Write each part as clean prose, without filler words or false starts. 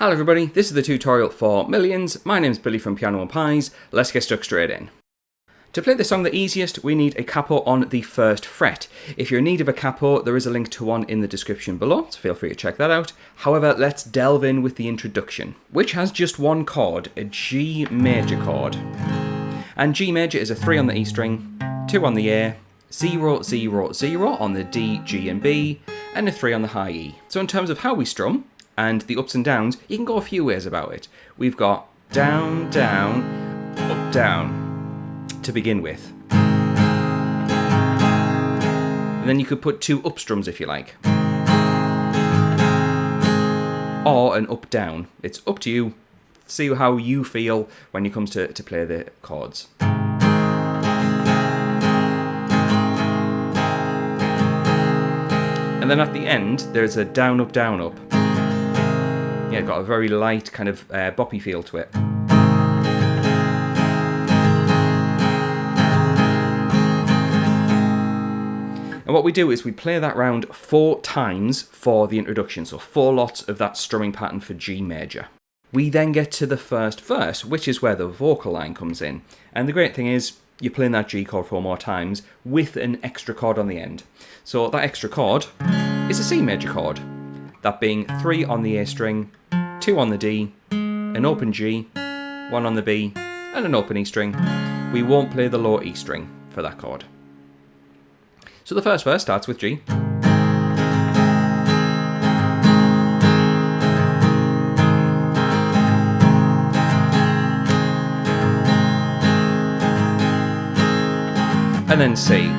Hello everybody, this is the tutorial for Millions. My name's Billy from Piano and Pies. Let's get stuck straight in. To play this song the easiest, we need a capo on the first fret. If you're in need of a capo, there is a link to one in the description below, so feel free to check that out. However, let's delve in with the introduction, which has just one chord, a G major chord. And G major is a 3 on the E string, 2 on the A, 0, 0, 0 on the D, G and B, and a 3 on the high E. So in terms of how we strum, and the ups and downs, you can go a few ways about it. We've got down, down, up, down to begin with. And then you could put 2 up strums if you like. Or an up, down. It's up to you. See how you feel when it comes to play the chords. And then at the end, there's a down, up, down, up. Yeah, got a very light kind of boppy feel to it. And what we do is we play that round 4 times for the introduction, so 4 lots of that strumming pattern for G major. We then get to the first verse, which is where the vocal line comes in. And the great thing is, you're playing that G chord 4 more times with an extra chord on the end. So that extra chord is a C major chord. That being 3 on the A string, 2 on the D, an open G, 1 on the B, and an open E string. We won't play the low E string for that chord. So the first verse starts with G. And then C.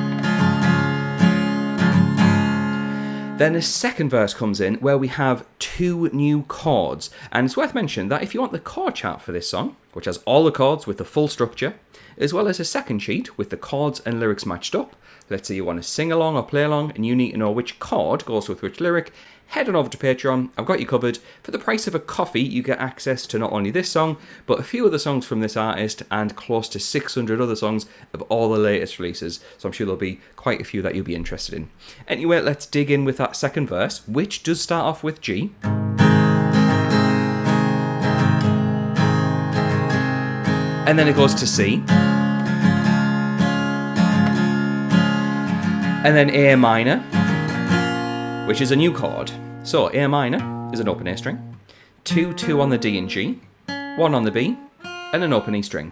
Then a second verse comes in where we have 2 new chords. And it's worth mentioning that if you want the chord chart for this song, which has all the chords with the full structure, as well as a second sheet with the chords and lyrics matched up, let's say you want to sing along or play along and you need to know which chord goes with which lyric, head on over to Patreon. I've got you covered. For the price of a coffee, you get access to not only this song, but a few other songs from this artist and close to 600 other songs of all the latest releases. So I'm sure there'll be quite a few that you'll be interested in. Anyway, let's dig in with that second verse, which does start off with G. And then it goes to C. And then A minor, which is a new chord. So A minor is an open A string, 2, 2 on the D and G, 1 on the B, and an open E string.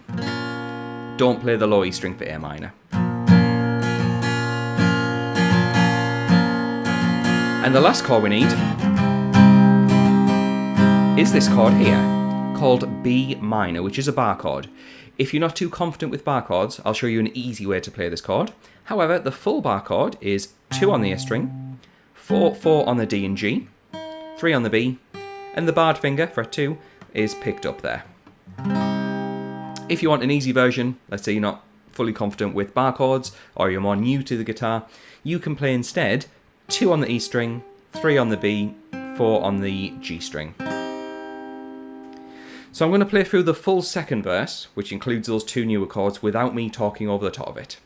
Don't play the low E string for A minor. And the last chord we need is this chord here, called B minor, which is a bar chord. If you're not too confident with bar chords, I'll show you an easy way to play this chord. However, the full bar chord is 2 on the A string, 4, 4 on the D and G, 3 on the B, and the barred finger, fret 2, is picked up there. If you want an easy version, let's say you're not fully confident with bar chords, or you're more new to the guitar, you can play instead 2 on the E string, 3 on the B, 4 on the G string. So I'm going to play through the full second verse, which includes those 2 newer chords, without me talking over the top of it.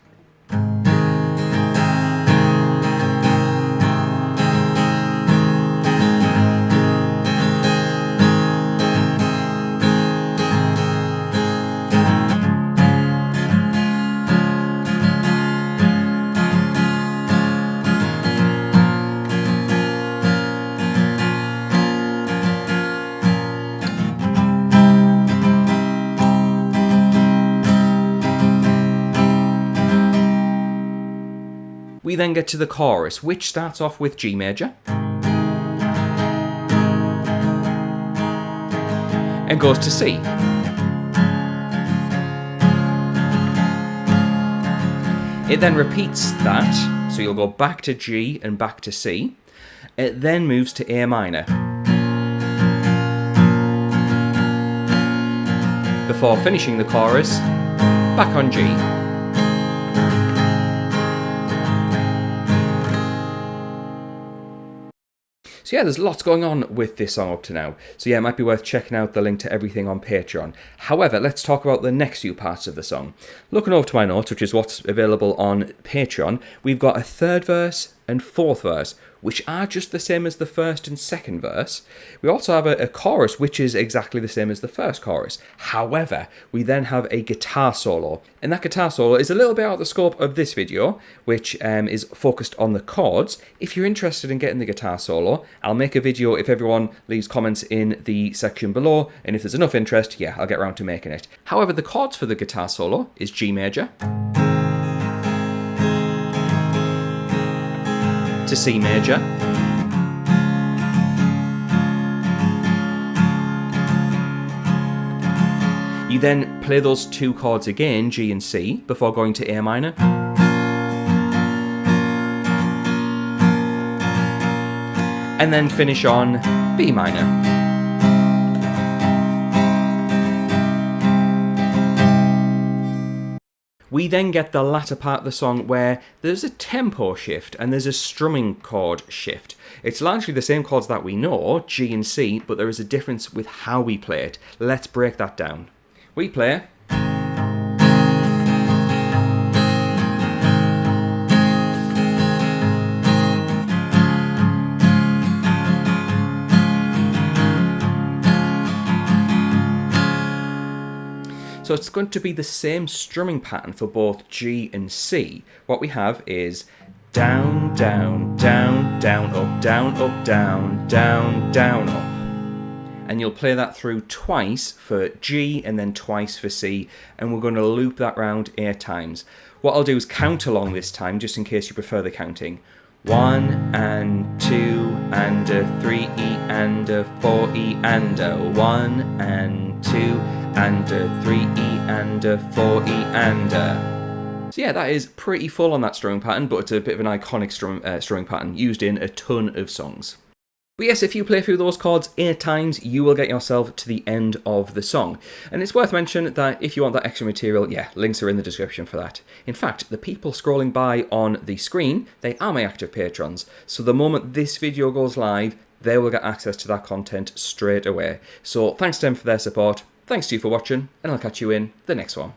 We then get to the chorus, which starts off with G major and goes to C. It then repeats that, so you'll go back to G and back to C. It then moves to A minor before finishing the chorus back on G. So yeah, there's lots going on with this song up to now. So yeah, it might be worth checking out the link to everything on Patreon. However, let's talk about the next few parts of the song. Looking over to my notes, which is what's available on Patreon, we've got a third verse, and fourth verse, which are just the same as the first and second verse. We also have a chorus, which is exactly the same as the first chorus. However, we then have a guitar solo, and that guitar solo is a little bit out of the scope of this video, which is focused on the chords. If you're interested in getting the guitar solo, I'll make a video if everyone leaves comments in the section below, and if there's enough interest, yeah, I'll get around to making it. However, the chords for the guitar solo is G major to C major, you then play those two chords again, G and C, before going to A minor, and then finish on B minor. We then get the latter part of the song where there's a tempo shift and there's a strumming chord shift. It's largely the same chords that we know, G and C, but there is a difference with how we play it. Let's break that down. We play. So it's going to be the same strumming pattern for both G and C. What we have is down, down, down, down, up, down, up, down, down, down, up. And you'll play that through twice for G and then twice for C, and we're going to loop that round 8 times. What I'll do is count along this time, just in case you prefer the counting. 1 and 2 and a 3 E and a 4 E and a 1 and 2 and a 3 E and a 4 E and a. So yeah, that is pretty full on that strumming pattern, but it's a bit of an iconic strumming pattern used in a ton of songs. But yes, if you play through those chords 8 times, you will get yourself to the end of the song. And it's worth mentioning that if you want that extra material, yeah, links are in the description for that. In fact, the people scrolling by on the screen, they are my active patrons. So the moment this video goes live, they will get access to that content straight away. So thanks to them for their support, thanks to you for watching, and I'll catch you in the next one.